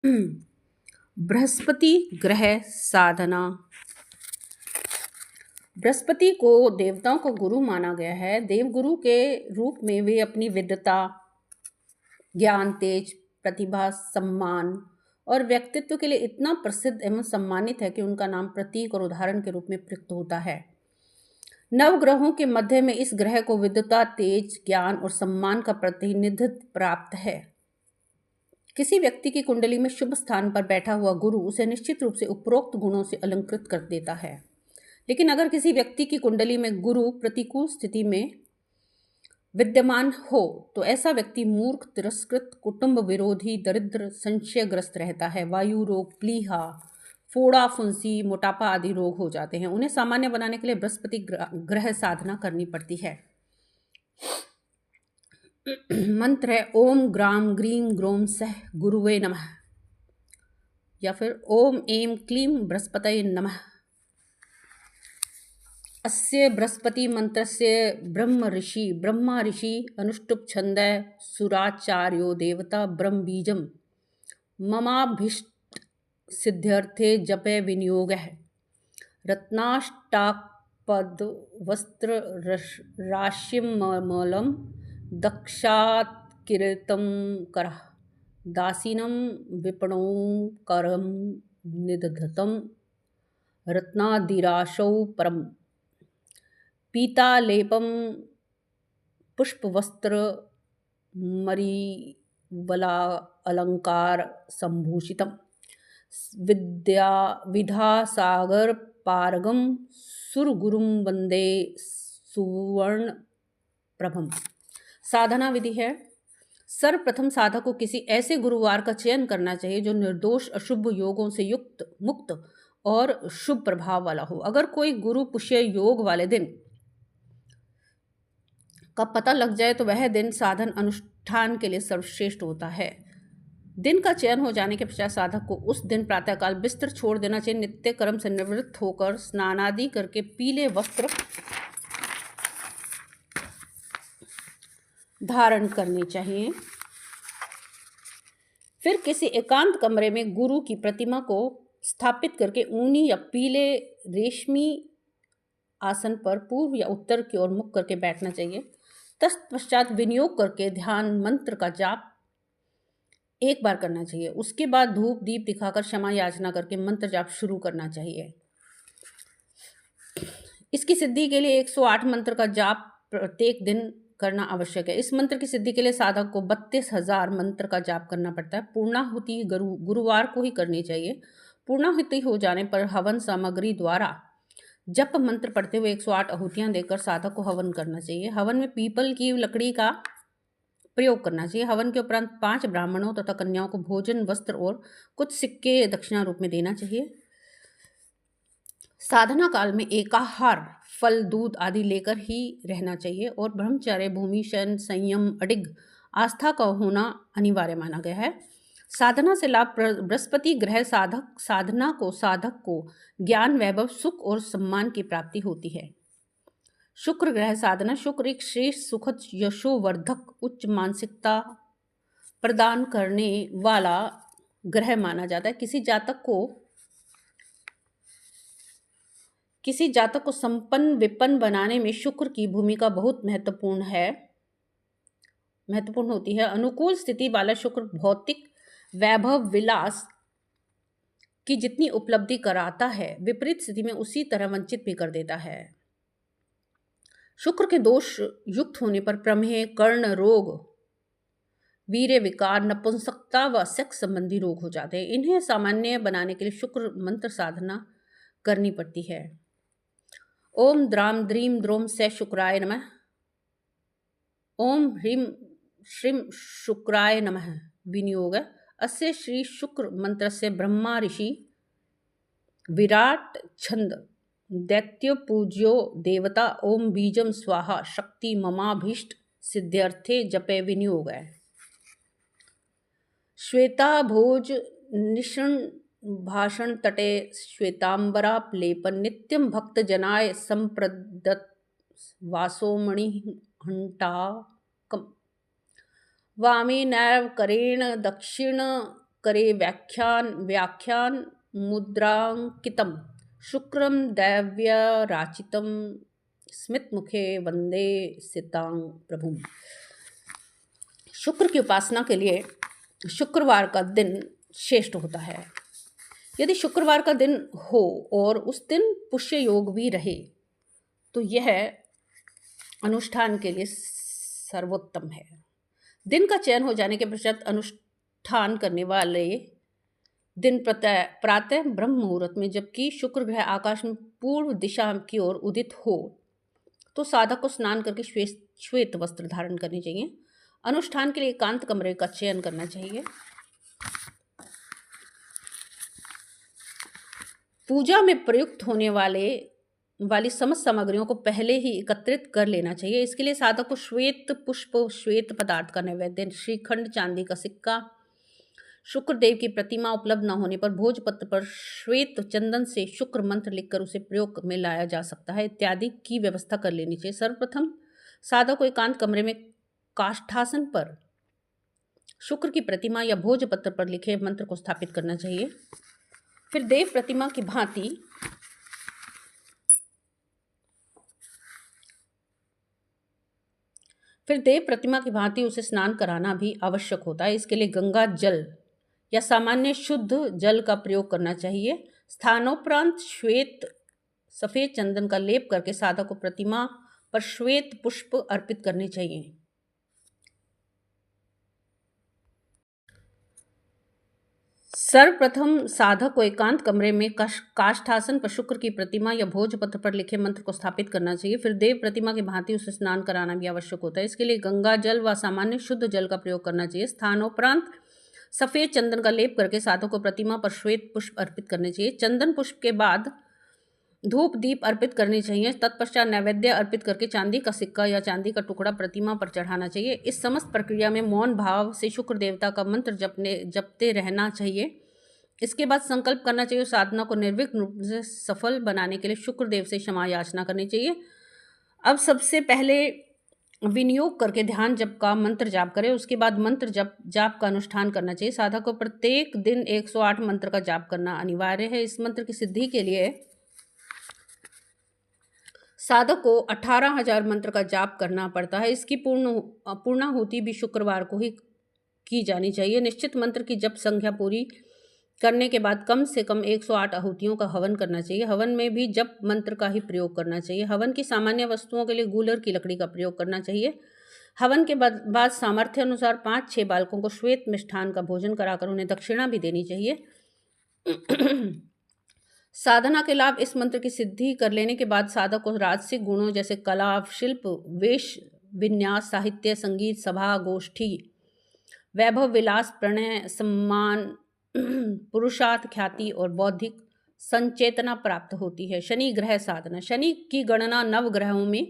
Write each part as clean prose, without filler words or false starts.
बृहस्पति ग्रह साधना। बृहस्पति को देवताओं का गुरु माना गया है। देवगुरु के रूप में वे अपनी विद्वता, ज्ञान, तेज, प्रतिभा, सम्मान और व्यक्तित्व के लिए इतना प्रसिद्ध एवं सम्मानित है कि उनका नाम प्रतीक और उदाहरण के रूप में प्रयुक्त होता है। नवग्रहों के मध्य में इस ग्रह को विद्वता, तेज, ज्ञान और सम्मान का प्रतिनिधित्व प्राप्त है। किसी व्यक्ति की कुंडली में शुभ स्थान पर बैठा हुआ गुरु उसे निश्चित रूप से उपरोक्त गुणों से अलंकृत कर देता है। लेकिन अगर किसी व्यक्ति की कुंडली में गुरु प्रतिकूल स्थिति में विद्यमान हो तो ऐसा व्यक्ति मूर्ख, तिरस्कृत, कुटुंब विरोधी, दरिद्र, संशयग्रस्त रहता है। वायु रोग, प्लीहा, फोड़ा, फुंसी, मोटापा आदि रोग हो जाते हैं। उन्हें सामान्य बनाने के लिए बृहस्पति ग्रह साधना करनी पड़ती है। मंत्र है ओम ग्राम ग्रीम ग्रोम सह गुरुवे नमः या फिर ओम एम क्लीम बृहस्पतये नमः। अस्य बृहस्पति मंत्रस्य ब्रह्मा ऋषि अनुष्टुप छंदः सुराचार्यो देवता ब्रह्म बीजम ममाभीष्ट सिद्ध्यर्थे जपे विनियोगः रत्नाष्टाकपद वस्त्र राशिमलम दक्षात्किरीटं करः दासीनं विपणोकरं निदधतं रत्नादिराशौ परम पीतालेपं पुष्पवस्त्र मरीवला अलंकार संभूषितम् विद्यासागर पारगम सुरगुरुम वंदे सुवर्ण प्रभम। साधना विधि है। सर्वप्रथम साधक को किसी ऐसे गुरुवार का चयन करना चाहिए जो निर्दोष, अशुभ योगों से युक्त, मुक्त और शुभ प्रभाव वाला हो। अगर कोई गुरु पुष्य योग वाले दिन का पता लग जाए तो वह दिन साधन अनुष्ठान के लिए सर्वश्रेष्ठ होता है। दिन का चयन हो जाने के पश्चात साधक को उस दिन प्रातःकाल बिस्तर छोड़ देना चाहिए। नित्य कर्म से निवृत्त होकर स्नानादि करके पीले वस्त्र धारण करने चाहिए। फिर किसी एकांत कमरे में गुरु की प्रतिमा को स्थापित करके ऊनी या पीले रेशमी आसन पर पूर्व या उत्तर की ओर मुख करके बैठना चाहिए। तत्पश्चात विनियोग करके ध्यान मंत्र का जाप एक बार करना चाहिए। उसके बाद धूप दीप दिखाकर क्षमा याचना करके मंत्र जाप शुरू करना चाहिए। इसकी सिद्धि के लिए 108 मंत्र का जाप प्रत्येक दिन करना आवश्यक है। इस मंत्र की सिद्धि के लिए साधक को 32,000 मंत्र का जाप करना पड़ता है। पूर्णाहुति गुरुवार को ही करनी चाहिए। पूर्णाहुति हो जाने पर हवन सामग्री द्वारा जप मंत्र पढ़ते हुए 108 आहुतियां देकर साधक को हवन करना चाहिए। हवन में पीपल की लकड़ी का प्रयोग करना चाहिए। हवन के उपरांत 5 ब्राह्मणों तथा कन्याओं को भोजन, वस्त्र और कुछ सिक्के दक्षिणा रूप में देना चाहिए। साधना काल में एकाहार, फल, दूध आदि लेकर ही रहना चाहिए और ब्रह्मचर्य, भूमि शयन, संयम, अडिग, आस्था का होना अनिवार्य माना गया है। साधना से लाभ बृहस्पति ग्रह साधना को साधक को ज्ञान, वैभव, सुख और सम्मान की प्राप्ति होती है। शुक्र ग्रह साधना। शुक्र एक श्रेष्ठ, सुखद, यशोवर्धक, उच्च मानसिकता प्रदान करने वाला ग्रह माना जाता है। किसी जातक को संपन्न विपन्न बनाने में शुक्र की भूमिका बहुत महत्वपूर्ण होती है। अनुकूल स्थिति वाला शुक्र भौतिक वैभव, विलास की जितनी उपलब्धि कराता है, विपरीत स्थिति में उसी तरह वंचित भी कर देता है। शुक्र के दोष युक्त होने पर प्रमेह, कर्ण रोग, वीर्य विकार, नपुंसकता व सेक्स संबंधी रोग हो जाते हैं। इन्हें सामान्य बनाने के लिए शुक्र मंत्र साधना करनी पड़ती है। ओम द्राम द्रीम द्रोम से शुक्राय नमः। ओम ह्रीम श्रीम शुक्राय नमः विनियोग। अस्य श्री शुक्र मंत्र से ब्रह्मा ऋषि विराट छंद दैत्य पूज्यो देवता ओम बीजम स्वाहा शक्ति ममाभीष्ट सिद्ध्यर्थे जपे विनियोग है। श्वेता भोज निषण भाषण तटे श्वेतांबरा लेपन नित्यम भक्त जनाय संप्रदत वासोमणि हंटाकम वामे नैव करेण दक्षिण करे व्याख्यान मुद्रांकितम शुक्रम दैव्यराचितम स्मितमुखे वंदे सितांग प्रभुम। शुक्र की उपासना के लिए शुक्रवार का दिन श्रेष्ठ होता है। यदि शुक्रवार का दिन हो और उस दिन पुष्य योग भी रहे तो यह अनुष्ठान के लिए सर्वोत्तम है। दिन का चयन हो जाने के पश्चात अनुष्ठान करने वाले दिन प्रातः ब्रह्म मुहूर्त में, जबकि शुक्र ग्रह आकाश में पूर्व दिशा की ओर उदित हो, तो साधक को स्नान करके श्वेत वस्त्र धारण करनी चाहिए। अनुष्ठान के लिए एकांत कमरे का चयन करना चाहिए। पूजा में प्रयुक्त होने वाली समस्त सामग्रियों को पहले ही एकत्रित कर लेना चाहिए। इसके लिए साधक को श्वेत पुष्प, श्वेत पदार्थ का नैवेद्य, श्रीखंड, चांदी का सिक्का, शुक्रदेव की प्रतिमा उपलब्ध न होने पर भोजपत्र पर श्वेत चंदन से शुक्र मंत्र लिखकर उसे प्रयोग में लाया जा सकता है इत्यादि की व्यवस्था कर लेनी चाहिए। सर्वप्रथम साधक को एकांत कमरे में काष्ठासन पर शुक्र की प्रतिमा या भोजपत्र पर लिखे मंत्र को स्थापित करना चाहिए। फिर देव प्रतिमा की भांति उसे स्नान कराना भी आवश्यक होता है। इसके लिए गंगा जल या सामान्य शुद्ध जल का प्रयोग करना चाहिए। स्थानोपरांत सफेद चंदन का लेप करके साधक को प्रतिमा पर श्वेत पुष्प अर्पित करने चाहिए। सर्वप्रथम साधक को एकांत कमरे में काष्ठासन पर शुक्र की प्रतिमा या भोजपत्र पर लिखे मंत्र को स्थापित करना चाहिए। फिर देव प्रतिमा की भांति उसे स्नान कराना भी आवश्यक होता है। इसके लिए गंगा जल व सामान्य शुद्ध जल का प्रयोग करना चाहिए। स्थानोपरांत सफेद चंदन का लेप करके साधक को प्रतिमा पर श्वेत पुष्प अर्पित करने चाहिए। चंदन पुष्प के बाद धूप दीप अर्पित करनी चाहिए। तत्पश्चात नैवेद्य अर्पित करके चांदी का सिक्का या चांदी का टुकड़ा प्रतिमा पर चढ़ाना चाहिए। इस समस्त प्रक्रिया में मौन भाव से शुक्र देवता का मंत्र जपते रहना चाहिए। इसके बाद संकल्प करना चाहिए। साधना को निर्विघ्न रूप से सफल बनाने के लिए शुक्र देव से क्षमा याचना करनी चाहिए। अब सबसे पहले विनियोग करके ध्यान जप का मंत्र जाप करें। उसके बाद मंत्र जाप का अनुष्ठान करना चाहिए। साधक को प्रत्येक दिन 108 मंत्र का जाप करना अनिवार्य है। इस मंत्र की सिद्धि के लिए साधक को 18,000 मंत्र का जाप करना पड़ता है। इसकी पूर्णाहुति भी शुक्रवार को ही की जानी चाहिए। निश्चित मंत्र की जप संख्या पूरी करने के बाद कम से कम 108 आहुतियों का हवन करना चाहिए। हवन में भी जप मंत्र का ही प्रयोग करना चाहिए। हवन की सामान्य वस्तुओं के लिए गूलर की लकड़ी का प्रयोग करना चाहिए। हवन के बाद सामर्थ्य अनुसार 5-6 बालकों को श्वेत मिष्ठान का भोजन कराकर उन्हें दक्षिणा भी देनी चाहिए। साधना के लाभ। इस मंत्र की सिद्धि कर लेने के बाद साधक को राजसिक गुणों जैसे कला, शिल्प, वेश विन्यास, साहित्य, संगीत, सभा, गोष्ठी, वैभव, विलास, प्रणय, सम्मान, पुरुषार्थ, ख्याति और बौद्धिक संचेतना प्राप्त होती है। शनि ग्रह साधना। शनि की गणना नवग्रहों में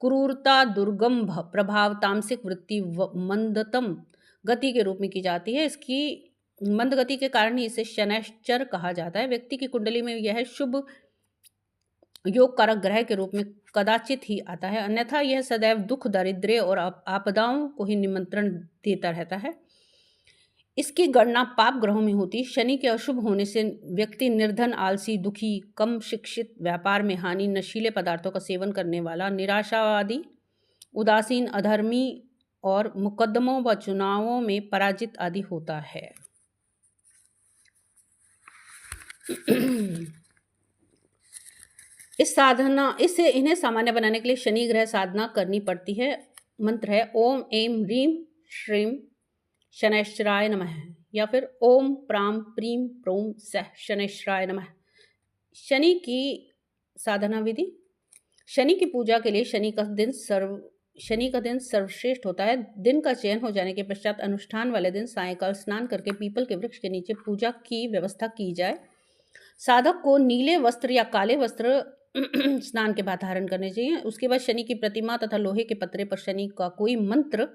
क्रूरता, दुर्गम प्रभाव, तामसिक वृत्ति, मंदतम गति के रूप में की जाती है। इसकी मंद गति के कारण ही इसे शनैश्चर कहा जाता है। व्यक्ति की कुंडली में यह शुभ योग कारक ग्रह के रूप में कदाचित ही आता है, अन्यथा यह सदैव दुख, दारिद्र्य और आपदाओं को ही निमंत्रण देता रहता है। इसकी गणना पाप ग्रहों में होती। शनि के अशुभ होने से व्यक्ति निर्धन, आलसी, दुखी, कम शिक्षित, व्यापार में हानि, नशीले पदार्थों का सेवन करने वाला, निराशावादी, उदासीन, अधर्मी और मुकदमों व चुनावों में पराजित आदि होता है। इन्हें सामान्य बनाने के लिए शनि ग्रह साधना करनी पड़ती है। मंत्र है ओम ऐं ह्रीं श्रीं शनैश्चराय नमः या फिर ओम प्राम प्रीम प्रोम सः शनैश्चराय नमः। शनि की साधना विधि। शनि की पूजा के लिए शनि का दिन सर्वश्रेष्ठ होता है। दिन का चयन हो जाने के पश्चात अनुष्ठान वाले दिन सायंकाल स्नान करके पीपल के वृक्ष के नीचे पूजा की व्यवस्था की जाए। साधक को नीले वस्त्र या काले वस्त्र स्नान के बाद धारण करने चाहिए। उसके बाद शनि की प्रतिमा तथा लोहे के पत्रे पर शनि का कोई मंत्र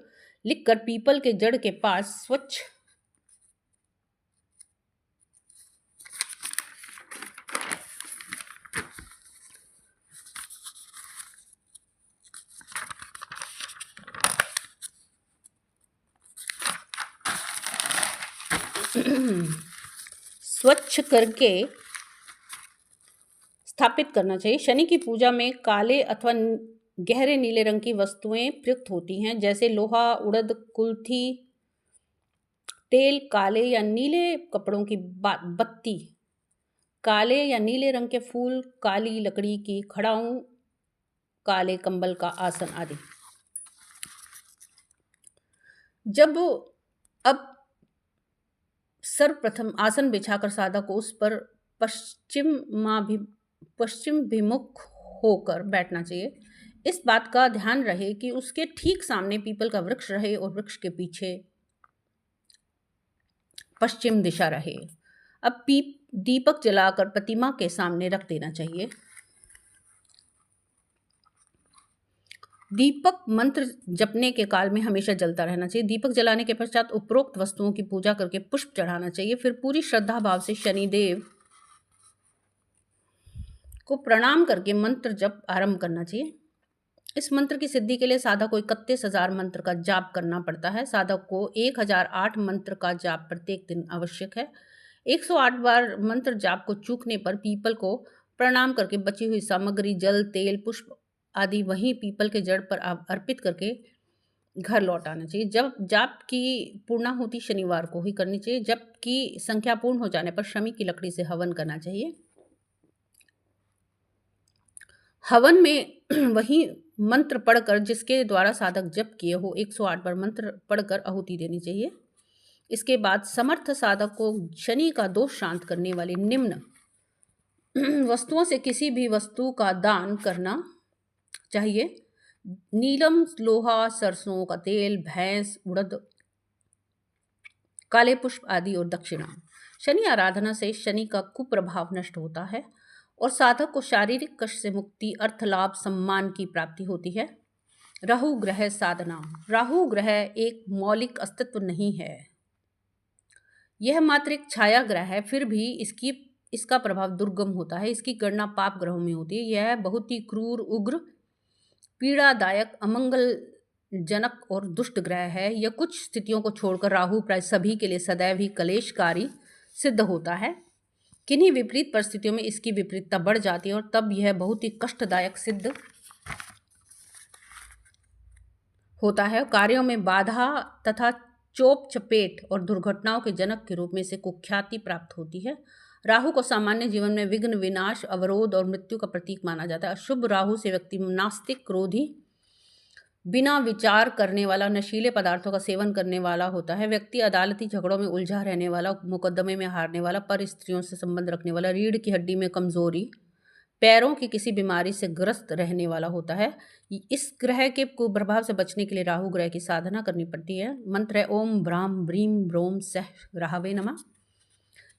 लिखकर पीपल के जड़ के पास स्वच्छ स्वच्छ करके स्थापित करना चाहिए। शनि की पूजा में काले अथवा गहरे नीले रंग की वस्तुएं प्रयुक्त होती हैं, जैसे लोहा, उड़द, कुल्थी, तेल, काले या नीले कपड़ों की बत्ती, काले या नीले रंग के फूल, काली लकड़ी की खड़ाऊं, काले कंबल का आसन आदि। जब अब सर्वप्रथम आसन बिछाकर साधक को उस पर पश्चिम विमुख होकर बैठना चाहिए। इस बात का ध्यान रहे कि उसके ठीक सामने पीपल का वृक्ष रहे और वृक्ष के पीछे पश्चिम दिशा रहे। अब दीपक जलाकर प्रतिमा के सामने रख देना चाहिए। दीपक मंत्र जपने के काल में हमेशा जलता रहना चाहिए। दीपक जलाने के पश्चात उपरोक्त वस्तुओं की पूजा करके पुष्प चढ़ाना चाहिए। फिर पूरी श्रद्धा भाव से शनिदेव को प्रणाम करके मंत्र जप आरंभ करना चाहिए। इस मंत्र की सिद्धि के लिए साधक को 31,000 मंत्र का जाप करना पड़ता है। साधक को 1008 मंत्र का जाप प्रत्येक दिन आवश्यक है। 108 बार मंत्र जाप को चूकने पर पीपल को प्रणाम करके बची हुई सामग्री, जल, तेल, पुष्प आदि वहीं पीपल के जड़ पर अर्पित करके घर लौट आना चाहिए। जब जाप की पूर्णाहुति शनिवार को ही करनी चाहिए। जबकि संख्या पूर्ण हो जाने पर शमी की लकड़ी से हवन करना चाहिए। हवन में वही मंत्र पढ़कर जिसके द्वारा साधक जप किए हो 108 बार मंत्र पढ़कर आहुति देनी चाहिए। इसके बाद समर्थ साधक को शनि का दोष शांत करने वाली निम्न वस्तुओं से किसी भी वस्तु का दान करना चाहिए। नीलम, लोहा, सरसों का तेल, भैंस, उड़द, काले पुष्प आदि और दक्षिणा। शनि आराधना से शनि का कुप्रभाव नष्ट होता है और साधक को शारीरिक कष्ट से मुक्ति, अर्थ लाभ, सम्मान की प्राप्ति होती है। राहु ग्रह साधना। राहु ग्रह एक मौलिक अस्तित्व नहीं है, यह मात्र एक छाया ग्रह है। फिर भी इसका प्रभाव दुर्गम होता है। इसकी गणना पाप ग्रहों में होती है। यह बहुत ही क्रूर, उग्र, पीड़ादायक, अमंगलजनक और दुष्ट ग्रह है। यह कुछ स्थितियों को छोड़कर राहु प्राय सभी के लिए सदैव ही कलेशकारी सिद्ध होता है। किन्हीं विपरीत परिस्थितियों में इसकी विपरीतता बढ़ जाती है और तब यह बहुत ही कष्टदायक सिद्ध होता है। कार्यों में बाधा तथा चोप चपेट और दुर्घटनाओं के जनक के रूप में इसे कुख्याति प्राप्त होती है। राहु को सामान्य जीवन में विघ्न, विनाश, अवरोध और मृत्यु का प्रतीक माना जाता है। अशुभ राहु से व्यक्ति नास्तिक, क्रोधी, बिना विचार करने वाला, नशीले पदार्थों का सेवन करने वाला होता है। व्यक्ति अदालती झगड़ों में उलझा रहने वाला, मुकदमे में हारने वाला, पर स्त्रियों से संबंध रखने वाला, रीढ़ की हड्डी में कमजोरी, पैरों की किसी बीमारी से ग्रस्त रहने वाला होता है। इस ग्रह के कुप्रभाव से बचने के लिए राहु ग्रह की साधना करनी पड़ती है। मंत्र है ओम ब्राह्म ब्रीम ब्रोम सह राहवे नमः।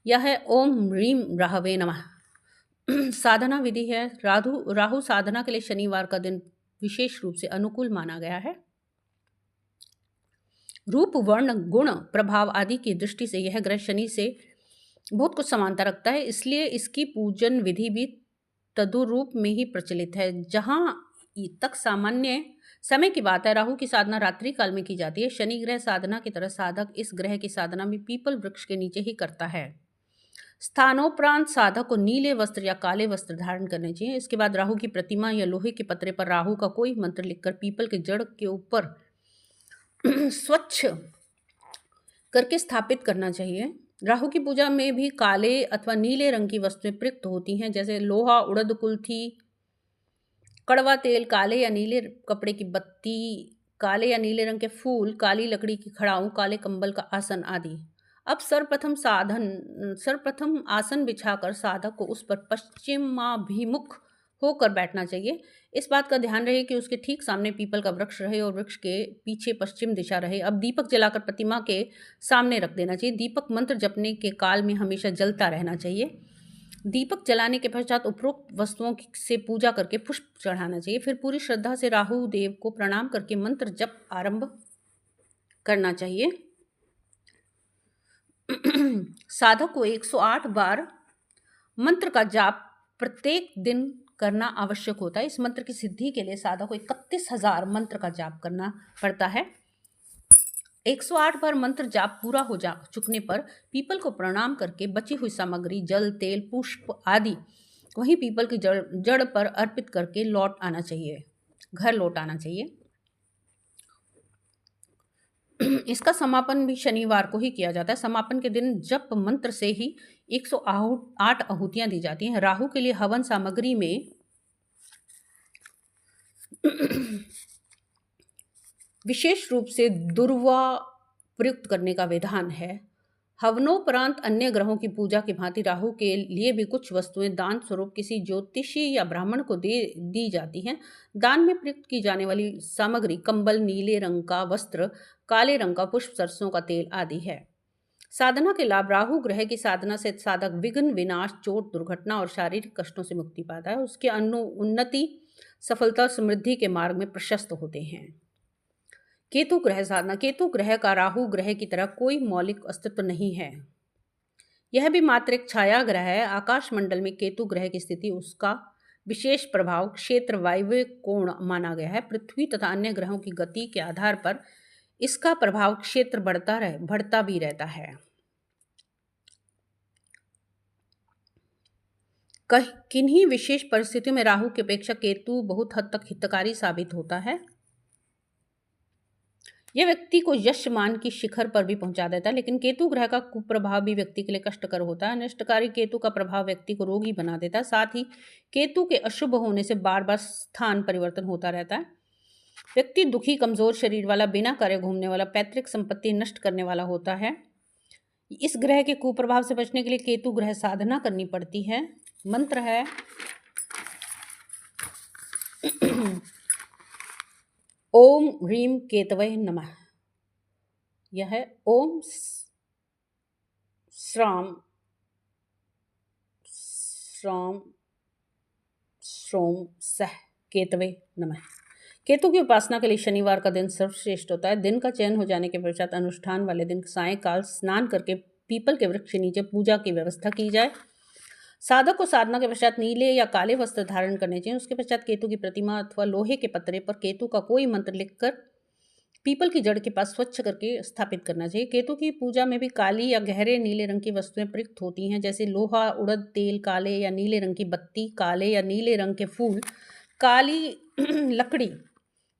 यह है ओम ह्रीम राहवे नमः। साधना विधि है। राहु साधना के लिए शनिवार का दिन विशेष रूप से अनुकूल माना गया है। रूप, वर्ण, गुण, प्रभाव आदि की दृष्टि से यह ग्रह शनि से बहुत कुछ समानता रखता है। इसलिए इसकी पूजन विधि भी तदुरूप में ही प्रचलित है। जहां तक सामान्य समय की बात है, राहु की साधना रात्रि काल में की जाती है। शनि ग्रह साधना की तरह साधक इस ग्रह की साधना भी पीपल वृक्ष के नीचे ही करता है। स्थानोपरांत साधक को नीले वस्त्र या काले वस्त्र धारण करने चाहिए। इसके बाद राहु की प्रतिमा या लोहे के पत्रे पर राहु का कोई मंत्र लिखकर पीपल के जड़ के ऊपर स्वच्छ करके स्थापित करना चाहिए। राहु की पूजा में भी काले अथवा नीले रंग की वस्तुएं प्रयुक्त होती हैं, जैसे लोहा, उड़द, कुल्थी, कड़वा तेल, काले या नीले कपड़े की बत्ती, काले या नीले रंग के फूल, काली लकड़ी की खड़ाऊं, काले कंबल का आसन आदि। अब सर्वप्रथम आसन बिछाकर साधक को उस पर पश्चिमाभिमुख होकर बैठना चाहिए। इस बात का ध्यान रहे कि उसके ठीक सामने पीपल का वृक्ष रहे और वृक्ष के पीछे पश्चिम दिशा रहे। अब दीपक जलाकर प्रतिमा के सामने रख देना चाहिए। दीपक मंत्र जपने के काल में हमेशा जलता रहना चाहिए। दीपक जलाने के पश्चात उपरोक्त वस्तुओं से पूजा करके पुष्प चढ़ाना चाहिए। फिर पूरी श्रद्धा से राहु देव को प्रणाम करके मंत्र जप आरंभ करना चाहिए। साधक को 108 बार मंत्र का जाप प्रत्येक दिन करना आवश्यक होता है। इस मंत्र की सिद्धि के लिए साधक को 31,000 मंत्र का जाप करना पड़ता है। 108 बार मंत्र जाप पूरा हो जा चुकने पर पीपल को प्रणाम करके बची हुई सामग्री जल, तेल, पुष्प आदि वहीं पीपल की जड़ पर अर्पित करके लौट आना चाहिए, घर लौट आना चाहिए। इसका समापन भी शनिवार को ही किया जाता है। समापन के दिन जप मंत्र से ही 108 आहुतियां दी जाती हैं। राहु के लिए हवन सामग्री में विशेष रूप से दुर्वा प्रयुक्त करने का विधान है। हवनोपरांत अन्य ग्रहों की पूजा की भांति राहु के लिए भी कुछ वस्तुएं दान स्वरूप किसी ज्योतिषी या ब्राह्मण को दी जाती हैं। दान में प्रयुक्त की जाने वाली सामग्री कंबल, नीले रंग का वस्त्र, काले रंग का पुष्प, सरसों का तेल आदि है। साधना के लाभ। राहु ग्रह की साधना से साधक विघ्न, विनाश, चोट, दुर्घटना और शारीरिक कष्टों से मुक्ति पाता है। उसके उन्नति, सफलता और समृद्धि के मार्ग में प्रशस्त होते हैं। केतु ग्रह साधना। केतु ग्रह का राहु ग्रह की तरह कोई मौलिक अस्तित्व नहीं है। यह भी मात्र एक छाया ग्रह है। आकाश मंडल में केतु ग्रह की स्थिति उसका विशेष प्रभाव क्षेत्र वायव्य कोण माना गया है। पृथ्वी तथा अन्य ग्रहों की गति के आधार पर इसका प्रभाव क्षेत्र बढ़ता भी रहता है। किन्हीं विशेष परिस्थितियों में राहु की अपेक्षा केतु बहुत हद तक हितकारी साबित होता है। यह व्यक्ति को यश मान की शिखर पर भी पहुंचा देता है, लेकिन केतु ग्रह का कुप्रभाव भी व्यक्ति के लिए कष्टकर होता है। अनिष्टकारी केतु का प्रभाव व्यक्ति को रोगी बना देता है। साथ ही केतु के अशुभ होने से बार बार स्थान परिवर्तन होता रहता है। व्यक्ति दुखी, कमजोर शरीर वाला, बिना कार्य घूमने वाला, पैतृक संपत्ति नष्ट करने वाला होता है। इस ग्रह के कुप्रभाव से बचने के लिए केतु ग्रह साधना करनी पड़ती है। मंत्र है ओम ह्रीम केतवे नमः। यह है ओम श्राम श्राम श्रोम सह केतवे नमः। केतु की उपासना के लिए शनिवार का दिन सर्वश्रेष्ठ होता है। दिन का चयन हो जाने के पश्चात अनुष्ठान वाले दिन सायंकाल स्नान करके पीपल के वृक्ष के नीचे पूजा की व्यवस्था की जाए। साधक को साधना के पश्चात नीले या काले वस्त्र धारण करने चाहिए। उसके पश्चात केतु की प्रतिमा अथवा लोहे के पत्रे पर केतु का कोई मंत्र लिखकर पीपल की जड़ के पास स्वच्छ करके स्थापित करना चाहिए। केतु की पूजा में भी काली या गहरे नीले रंग की वस्तुएं प्रयुक्त होती हैं, जैसे लोहा, उड़द तेल, काले या नीले रंग की बत्ती, काले या नीले रंग के फूल, काली लकड़ी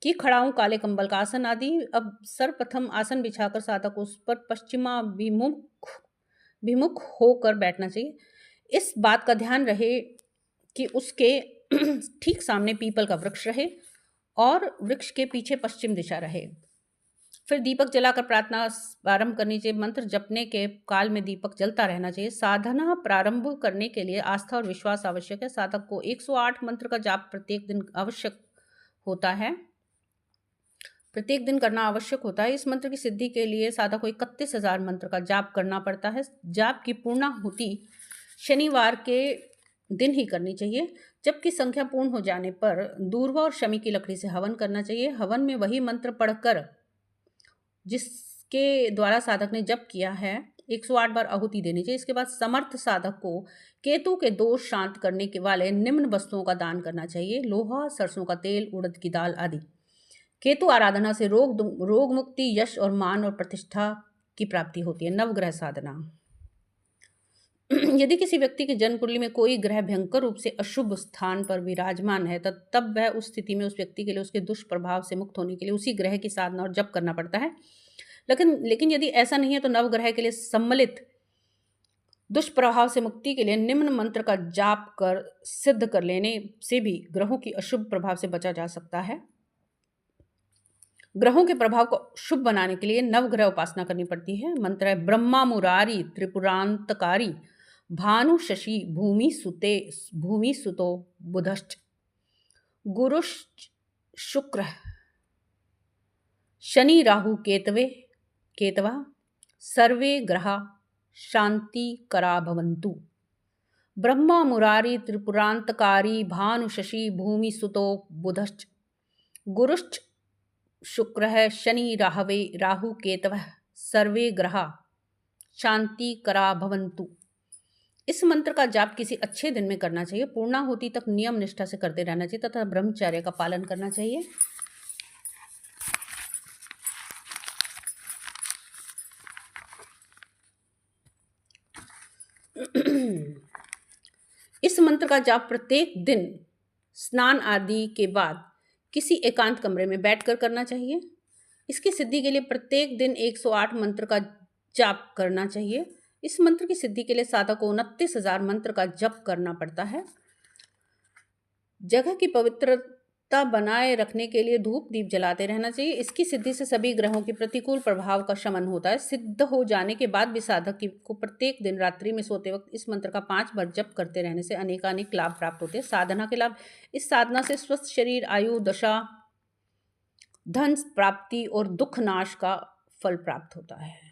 की खड़ाऊं, काले कंबल का आसन आदि। अब सर्वप्रथम आसन बिछाकर साधक उस पर पश्चिमाभिमुख होकर बैठना चाहिए। इस बात का ध्यान रहे कि उसके ठीक सामने पीपल का वृक्ष रहे और वृक्ष के पीछे पश्चिम दिशा रहे। फिर दीपक जलाकर प्रार्थना आरंभ करनी चाहिए। मंत्र जपने के काल में दीपक जलता रहना चाहिए। साधना प्रारंभ करने के लिए आस्था और विश्वास आवश्यक है। साधक को 108 मंत्र का जाप प्रत्येक दिन आवश्यक होता है, प्रत्येक दिन करना आवश्यक होता है। इस मंत्र की सिद्धि के लिए साधक को 31,000 मंत्र का जाप करना पड़ता है। जाप की पूर्णाहुति शनिवार के दिन ही करनी चाहिए, जबकि संख्या पूर्ण हो जाने पर दूर्वा और शमी की लकड़ी से हवन करना चाहिए। हवन में वही मंत्र पढ़कर जिसके द्वारा साधक ने जप किया है 108 बार आहुति देनी चाहिए। इसके बाद समर्थ साधक को केतु के दोष शांत करने के वाले निम्न वस्तुओं का दान करना चाहिए: लोहा, सरसों का तेल, उड़द की दाल आदि। केतु आराधना से रोग मुक्ति, यश और मान और प्रतिष्ठा की प्राप्ति होती है। नवग्रह साधना। यदि किसी व्यक्ति की जन्म कुंडली में कोई ग्रह भयंकर रूप से अशुभ स्थान पर विराजमान है तब वह उस स्थिति में उस व्यक्ति के लिए उसके दुष्प्रभाव से मुक्त होने के लिए उसी ग्रह की साधना और जप करना पड़ता है। लेकिन यदि ऐसा नहीं है तो नवग्रह के लिए सम्मिलित दुष्प्रभाव से मुक्ति के लिए निम्न मंत्र का जाप कर सिद्ध कर लेने से भी ग्रहों की अशुभ प्रभाव से बचा जा सकता है। ग्रहों के प्रभाव को शुभ बनाने के लिए नवग्रह उपासना करनी पड़ती है। मंत्र है ब्रह्मा मुरारी त्रिपुरांतकारी भानु शशि भूमि सुतो बुधश्च गुरुश्च शुक्र शनि राहु केतवा सर्वे ग्रहा शांति करा भवन्तु। ब्रह्मा मुरारी त्रिपुरांतकारी भानु शशि भूमि सुतो बुधश्च गुरुश्च शुक्र शनि राहु केतवः सर्वे ग्रहा शांति करा भवन्तु। इस मंत्र का जाप किसी अच्छे दिन में करना चाहिए। पूर्णाहुति तक नियम निष्ठा से करते रहना चाहिए तथा ब्रह्मचर्य का पालन करना चाहिए। इस मंत्र का जाप प्रत्येक दिन स्नान आदि के बाद किसी एकांत कमरे में बैठकर करना चाहिए। इसकी सिद्धि के लिए प्रत्येक दिन 108 मंत्र का जाप करना चाहिए। इस मंत्र की सिद्धि के लिए साधक को 29,000 मंत्र का जप करना पड़ता है। जगह की पवित्रता बनाए रखने के लिए धूप दीप जलाते रहना चाहिए। इसकी सिद्धि से सभी ग्रहों के प्रतिकूल प्रभाव का शमन होता है। सिद्ध हो जाने के बाद भी साधक को प्रत्येक दिन रात्रि में सोते वक्त इस मंत्र का 5 बार जप करते रहने से अनेकानेक लाभ प्राप्त होते हैं। साधना के लाभ: इस साधना से स्वस्थ शरीर, आयु, दशा, धन प्राप्ति और दुख नाश का फल प्राप्त होता है।